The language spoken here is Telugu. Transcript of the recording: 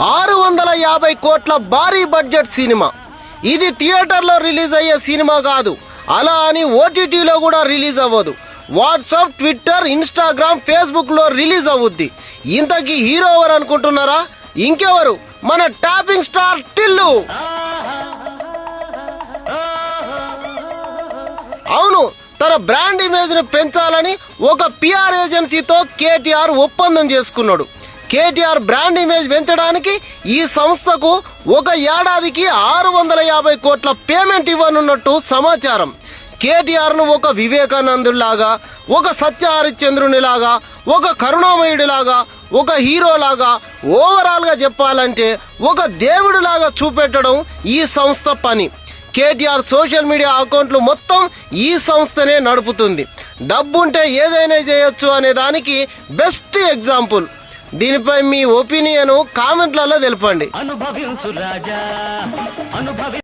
650 కోట్ల భారీ బడ్జెట్ సినిమా. ఇది థియేటర్లో రిలీజ్ అయ్యే సినిమా కాదు, అలా అని ఓటీటీలో కూడా రిలీజ్ అవ్వదు. వాట్సాప్, ట్విట్టర్, ఇన్స్టాగ్రామ్, ఫేస్బుక్లో రిలీజ్ అవుద్ది. ఇంతకీ హీరో ఎవరు అనుకుంటున్నారా? ఇంకెవరు, మన టాపింగ్ స్టార్ టిల్లు. అవును, తన బ్రాండ్ ఇమేజ్ ని పెంచాలని ఒక పిఆర్ ఏజెన్సీతో కేటీఆర్ ఒప్పందం చేసుకున్నాడు. కేటీఆర్ బ్రాండ్ ఇమేజ్ పెంచడానికి ఈ సంస్థకు ఒక ఏడాదికి 650 కోట్ల పేమెంట్ ఇవ్వనున్నట్టు సమాచారం. కేటీఆర్ను ఒక వివేకానందుడిలాగా, ఒక సత్య హరిశ్చంద్రునిలాగా, ఒక కరుణామయుడిలాగా, ఒక హీరోలాగా, ఓవరాల్గా చెప్పాలంటే ఒక దేవుడిలాగా చూపెట్టడం ఈ సంస్థ పని. కేటీఆర్ సోషల్ మీడియా అకౌంట్లు మొత్తం ఈ సంస్థనే నడుపుతుంది. డబ్బుంటే ఏదైనా చేయొచ్చు అనే దానికి బెస్ట్ ఎగ్జాంపుల్. దీనిపై మీ ఒపీనియన్ కామెంట్లలో తెలపండి.